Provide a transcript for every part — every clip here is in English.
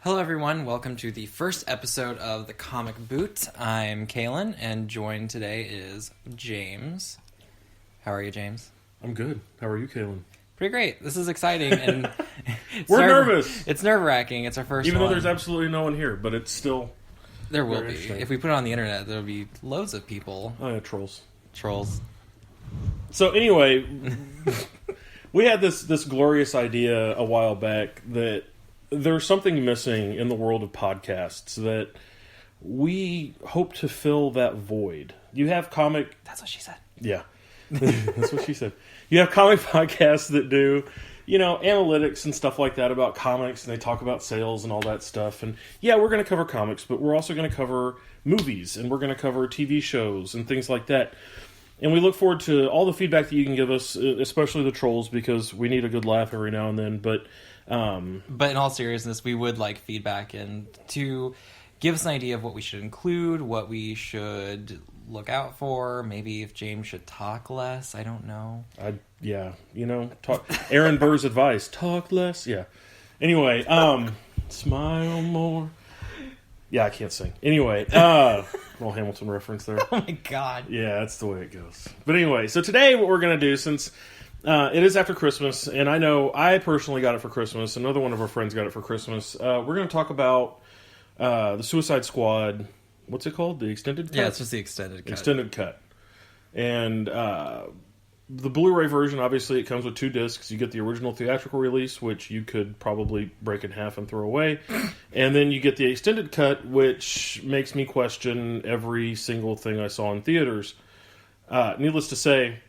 Hello everyone, welcome to the first episode of The Comic Boot. I'm Kalen, and joined today is James. How are you, James? I'm good. How are you, Kalen? Pretty great. This is exciting, and we're nervous. It's nerve-wracking. It's our first Even one. though there's absolutely no one here, but it's still There will be. If we put it on the internet, there'll be loads of people. Oh yeah, trolls. So anyway, we had this glorious idea a while back that there's something missing in the world of podcasts that we hope to fill that void. You have comic... That's what she said. Yeah. That's what she said. You have comic podcasts that do, analytics and stuff like that about comics, and they talk about sales and all that stuff. And yeah, we're going to cover comics, but we're also going to cover movies, and we're going to cover TV shows and things like that. And we look forward to all the feedback that you can give us, especially the trolls, because we need a good laugh every now and then. But in all seriousness, we would like feedback and to give us an idea of what we should include, what we should look out for. Maybe if James should talk less. I don't know. Talk. Aaron Burr's advice: talk less. Yeah. Anyway, smile more. Yeah, I can't sing. Anyway, little Hamilton reference there. Oh my god. Yeah, that's the way it goes. But anyway, so today what we're going to do, since it is after Christmas, and I know I personally got it for Christmas, another one of our friends got it for Christmas, we're going to talk about the Suicide Squad. What's it called? The extended cut? Yeah, it's just the extended cut. Extended cut. And the Blu-ray version, obviously, it comes with 2 discs. You get the original theatrical release, which you could probably break in half and throw away. And then you get the extended cut, which makes me question every single thing I saw in theaters. Needless to say,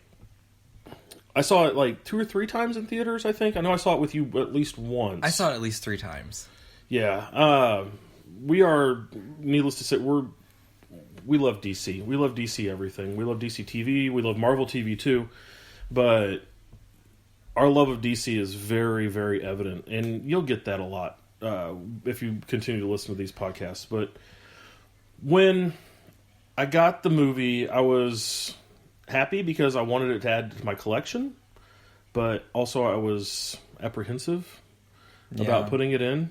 I saw it like 2 or 3 times in theaters, I think. I know I saw it with you at least once. I saw it at least 3 times. Yeah. We are, needless to say, we love DC. We love DC everything. We love DC TV. We love Marvel TV too. But our love of DC is very, very evident. And you'll get that a lot if you continue to listen to these podcasts. But when I got the movie, I was happy because I wanted it to add to my collection. But also I was apprehensive about putting it in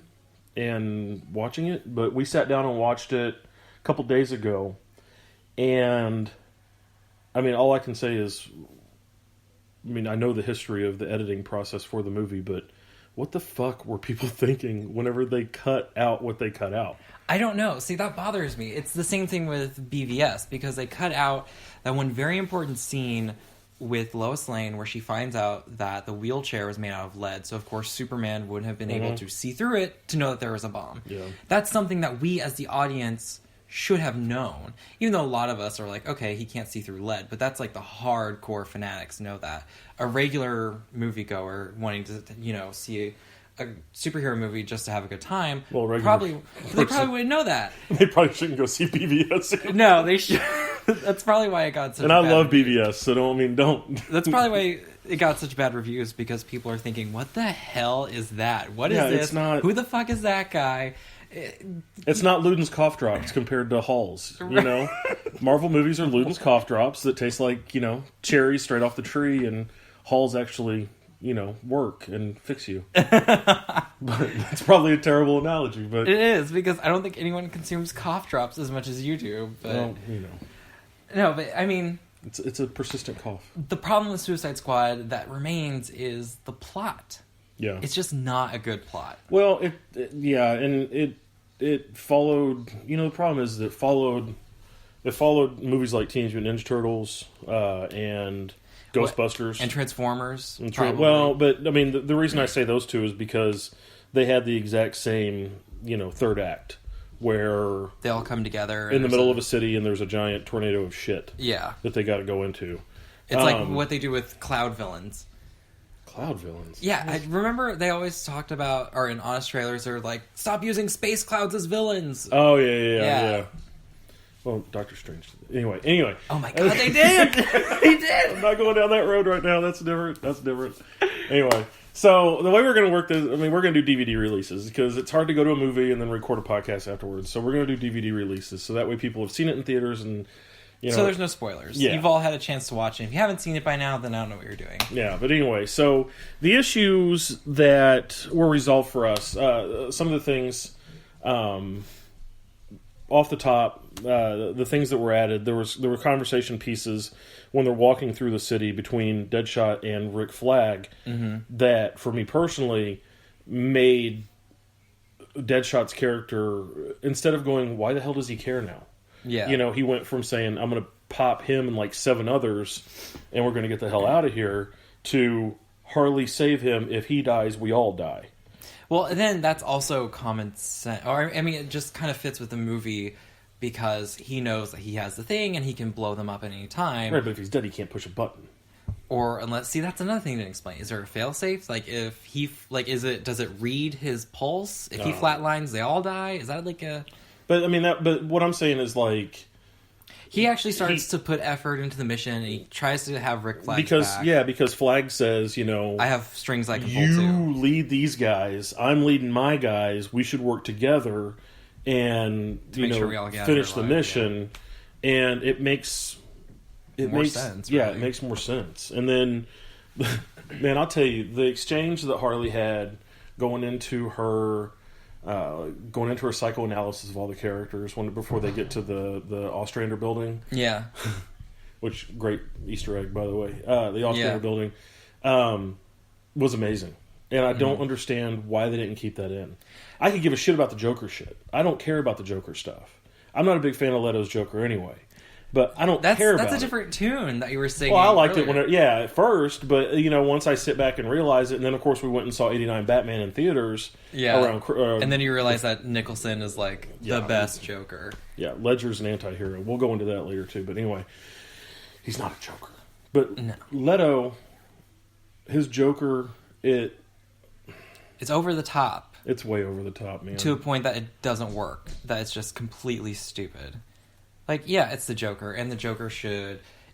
and watching it. But we sat down and watched it a couple days ago. And, I mean, all I can say is, I know the history of the editing process for the movie, but what the fuck were people thinking whenever they cut out what they cut out? I don't know. See, that bothers me. It's the same thing with BVS, because they cut out that one very important scene with Lois Lane where she finds out that the wheelchair was made out of lead. So, of course, Superman wouldn't have been able to see through it to know that there was a bomb. Yeah. That's something that we, as the audience, should have known. Even though a lot of us are like, okay, he can't see through lead, but that's like the hardcore fanatics know that. A regular moviegoer wanting to, see a superhero movie just to have a good time, they probably wouldn't know that. They probably shouldn't go see BVS. No, they should. That's probably why it got such. And I love BVS, so don't. That's probably why it got such bad reviews, because people are thinking, "What the hell is that? What is this? It's not, who the fuck is that guy?" It's not Luden's cough drops compared to Hall's. Marvel movies are Luden's cough drops that taste like cherries straight off the tree, and Hall's actually work and fix you. But that's probably a terrible analogy, but it is, because I don't think anyone consumes cough drops as much as you do. But well, no, but I mean, it's a persistent cough. The problem with Suicide Squad that remains is the plot. Yeah, it's just not a good plot. Well, it followed. The problem is that it followed movies like Teenage Mutant Ninja Turtles and Ghostbusters and Transformers. But I mean, the reason I say those two is because they had the exact same third act where they all come together in the middle of a city and there's a giant tornado of shit. Yeah, that they got to go into. It's like what they do with cloud villains. Cloud villains. Yeah, I remember they always talked about, or in honest trailers, they're like, stop using space clouds as villains. Oh, yeah. Well, Doctor Strange. Anyway. Oh my god, they did! They did! I'm not going down that road right now. That's different. Anyway, so the way we're going to work this, we're going to do DVD releases, because it's hard to go to a movie and then record a podcast afterwards. So we're going to do DVD releases, so that way people have seen it in theaters and... So there's no spoilers. Yeah. You've all had a chance to watch it. If you haven't seen it by now, then I don't know what you're doing. Yeah, but anyway, so the issues that were resolved for us, some of the things Off the top, the things that were added, there were conversation pieces when they're walking through the city between Deadshot and Rick Flag that, for me personally, made Deadshot's character, instead of going, why the hell does he care now? Yeah. You know, he went from saying, I'm going to pop him and like 7 others and we're going to get the hell out of here, to Harley save him. If he dies, we all die. Well, then that's also common sense. Or, I mean, it just kind of fits with the movie because he knows that he has the thing and he can blow them up at any time. Right, but if he's dead, he can't push a button. Or unless, see, that's another thing to explain. Is there a failsafe? Like, if he, like, does it read his pulse? If he flatlines, they all die? Is that like a... But, I mean, but what I'm saying is, like... He actually starts to put effort into the mission, and he tries to have Rick Flag back. Yeah, because Flag says, you know... I have strings I can pull, too. You lead these guys, I'm leading my guys, we should work together and, finish the mission. Yeah. And it makes... It makes sense. Yeah, really. It makes more sense. And then, man, I'll tell you, the exchange that Harley had going into her psychoanalysis of all the characters before they get to the Ostrander building. Yeah. Which, great Easter egg, by the way. The Ostrander building was amazing. And I don't understand why they didn't keep that in. I could give a shit about the Joker shit. I don't care about the Joker stuff. I'm not a big fan of Leto's Joker anyway. But I don't care about it. That's a different tune that you were singing. Well, I liked earlier. it at first, but once I sit back and realize it, and then of course we went and saw '89 Batman in theaters. Yeah, and then you realize that Nicholson is like the best Joker. Yeah, Ledger's an anti-hero. We'll go into that later too. But anyway, he's not a Joker. But Leto, his Joker, it's over the top. It's way over the top, man. To a point that it doesn't work. That it's just completely stupid. Like, yeah, it's the Joker, and the Joker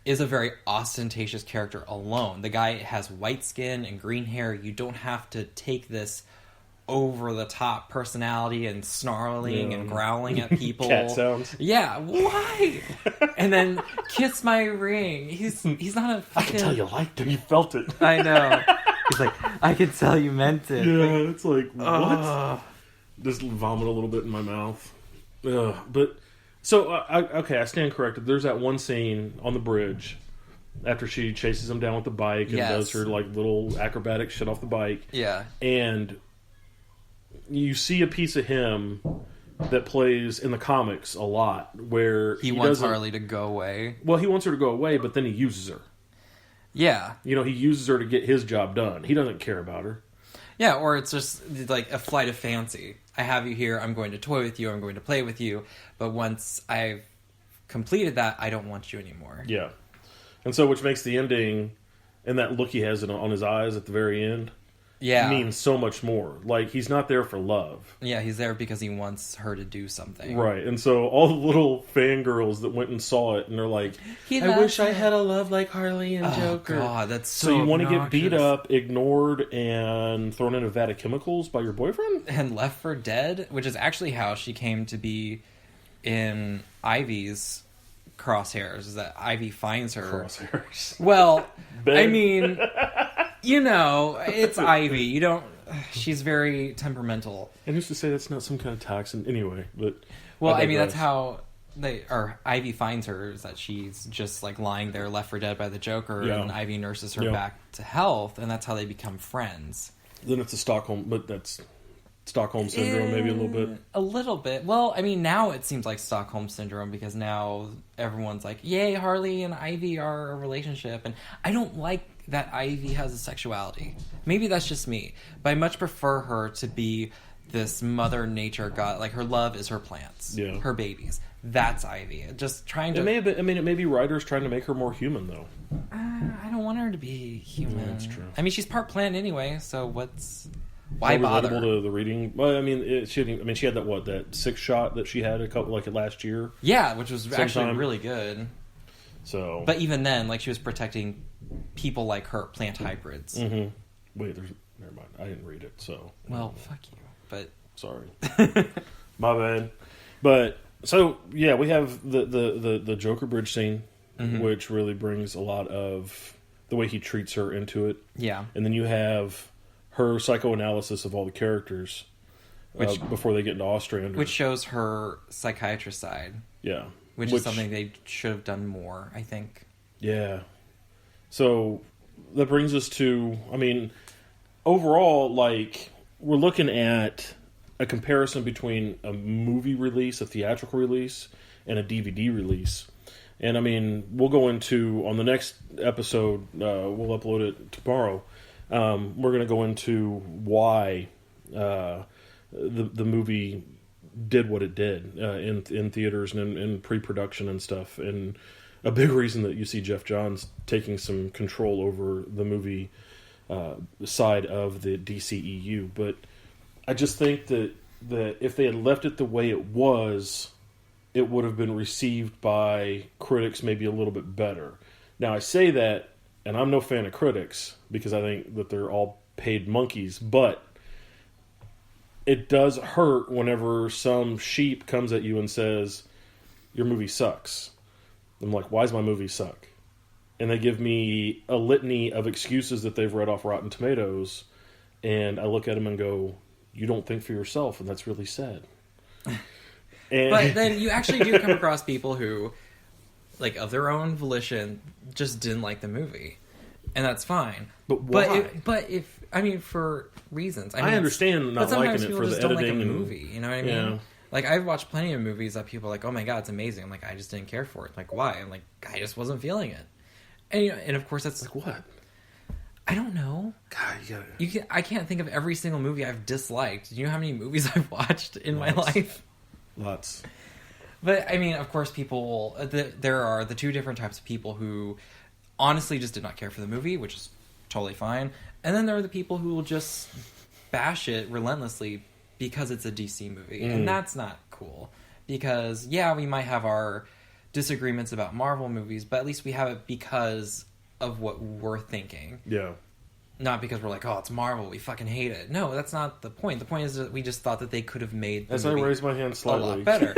is a very ostentatious character alone. The guy has white skin and green hair. You don't have to take this over-the-top personality and snarling and growling at people. Cat sounds. Yeah, why? And then, kiss my ring. He's not a fucking... I can tell you liked it. You felt it. I know. He's like, I can tell you meant it. Yeah, it's like, what? Just vomit a little bit in my mouth. But... So, I stand corrected. There's that one scene on the bridge after she chases him down with the bike and does her like little acrobatic shit off the bike. Yeah. And you see a piece of him that plays in the comics a lot where he wants Harley to go away. Well, he wants her to go away, but then he uses her. Yeah. He uses her to get his job done. He doesn't care about her. Yeah, or it's just like a flight of fancy. I have you here, I'm going to toy with you, I'm going to play with you, but once I've completed that, I don't want you anymore. Yeah. And so, which makes the ending, and that look he has on his eyes at the very end, means so much more. Like, he's not there for love. Yeah, he's there because he wants her to do something. Right, and so all the little fangirls that went and saw it, and they're like, I wish I had a love like Harley and Joker. Oh, God, that's so you want to get beat up, ignored, and thrown in a vat of chemicals by your boyfriend? And left for dead, which is actually how she came to be in Ivy's crosshairs, is that Ivy finds her. Crosshairs. Well, I mean... it's Ivy. You don't... She's very temperamental. And who's to say that's not some kind of toxin anyway? But well, I mean, that's how Ivy finds her, is that she's just like lying there left for dead by the Joker, and Ivy nurses her back to health, and that's how they become friends. Then it's that's Stockholm Syndrome, maybe a little bit. A little bit. Well, I mean, now it seems like Stockholm Syndrome, because now everyone's like, yay, Harley and Ivy are a relationship, and I don't like that Ivy has a sexuality. Maybe that's just me, but I much prefer her to be this Mother Nature god. Like, her love is her plants, her babies. That's Ivy. Just trying to... It may be writers trying to make her more human, though. I don't want her to be human. Yeah, that's true. I mean, she's part plant anyway, so why bother? Relatable to the reading. Well, I mean, she had that 6 shot that she had last year. Yeah, which was actually really good. So, but even then, like, she was protecting people like her, plant hybrids. Mm-hmm. Wait, never mind. I didn't read it, so. Well, fuck you. But sorry, my bad. But so yeah, we have the Joker bridge scene, which really brings a lot of the way he treats her into it. Yeah, and then you have her psychoanalysis of all the characters, before they get into Ostrander. Which shows her psychiatrist side. Yeah. Which is something they should have done more, I think. Yeah. So that brings us to, I mean, overall, like, we're looking at a comparison between a movie release, a theatrical release, and a DVD release. And, I mean, we'll go into, on the next episode, we'll upload it tomorrow, we're going to go into why the movie did what it did in theaters and in pre-production and stuff. And a big reason that you see Jeff Johns taking some control over the movie side of the DCEU. But I just think that if they had left it the way it was, it would have been received by critics maybe a little bit better. Now, I say that, and I'm no fan of critics, because I think that they're all paid monkeys, but it does hurt whenever some sheep comes at you and says, your movie sucks. I'm like, why does my movie suck? And they give me a litany of excuses that they've read off Rotten Tomatoes, and I look at them and go, you don't think for yourself, and that's really sad. But then you actually do come across people who, like, of their own volition, just didn't like the movie. And that's fine. But why? But if I mean, for reasons. I understand not liking it for the editing. Don't like a and movie, you know what I mean? Yeah. Like, I've watched plenty of movies that people are like, oh my god, it's amazing. I'm like, I just didn't care for it. Like, why? I'm like, I just wasn't feeling it. And, you know, and of course that's... Like what? I don't know. God, I can't think of every single movie I've disliked. Do you know how many movies I've watched in my life? Lots. But, I mean, of course, people... there are the two different types of people who honestly just did not care for the movie, which is totally fine. And then there are the people who will just bash it relentlessly because it's a DC movie. And that's not cool. Because, yeah, we might have our disagreements about Marvel movies, but at least we have it because of what we're thinking. Yeah. Not because we're like, oh, it's Marvel, we fucking hate it. No, that's not the point. The point is that we just thought that they could have made the As movie I raise my hand slightly. a lot better.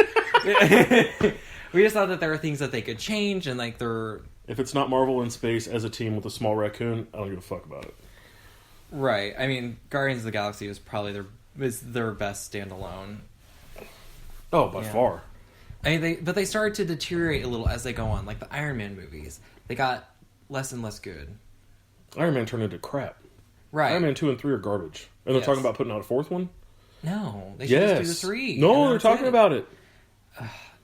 We just thought that there were things that they could change, and like they're... If it's not Marvel in space as a team with a small raccoon, I don't give a fuck about it. Right. I mean, Guardians of the Galaxy is probably their best standalone. Oh, by far. I mean, they started to deteriorate a little as they go on. Like the Iron Man movies, they got less and less good. Iron Man turned into crap. Right. Iron Man 2 and 3 are garbage. And they're talking about putting out a fourth one? No, they should just do the 3. No, they're talking about it.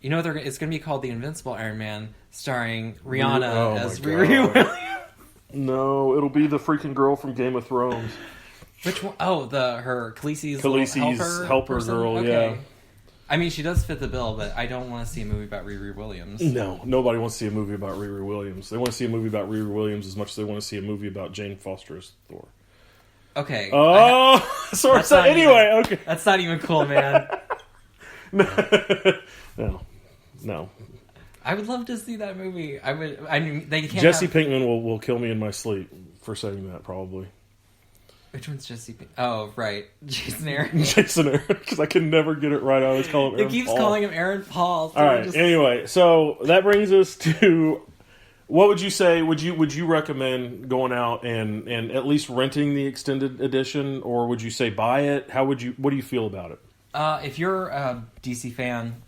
You know, it's going to be called The Invincible Iron Man, starring Rihanna as Riri Williams. No, it'll be the freaking girl from Game of Thrones. Which one? Oh, her Khaleesi's helper girl, okay. Yeah. I mean, she does fit the bill, but I don't want to see a movie about Riri Williams. No, nobody wants to see a movie about Riri Williams. They want to see a movie about Riri Williams as much as they want to see a movie about Jane Foster as Thor. Okay. Oh, sorry. Anyway, okay. That's not even cool, man. No. I would love to see that movie. I mean, they can't. Jesse Pinkman will kill me in my sleep for saying that, probably. Which one's Jesse Pinkman? Oh, right. Jason Aaron. Jason Aaron, because I can never get it right. I always call him Aaron It keeps Paul. calling him Aaron Paul. So all right. Anyway, so that brings us to... What would you say? Would you recommend going out and at least renting the extended edition, or would you say buy it? What do you feel about it? If you're a DC fan,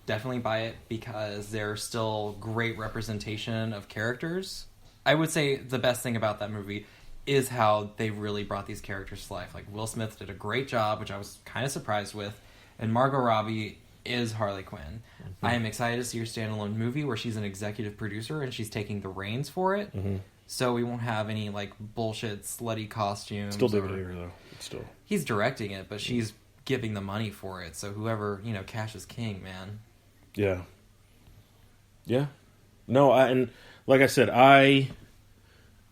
definitely buy it because there's still great representation of characters. I would say the best thing about that movie is how they really brought these characters to life. Like, Will Smith did a great job, which I was kind of surprised with, and Margot Robbie is Harley Quinn. Mm-hmm. I am excited to see her standalone movie where she's an executive producer and she's taking the reins for it. Mm-hmm. So we won't have any like bullshit slutty costumes. Still David Ayer though. Still, he's directing it, but she's giving the money for it. So whoever, cash is king, man. Yeah. Yeah. No, and like I said, I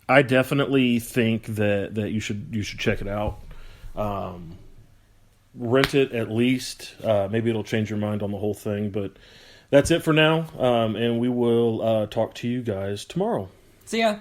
definitely think that you should check it out. Rent it at least. Maybe it'll change your mind on the whole thing, but that's it for now. And we will talk to you guys tomorrow. See ya.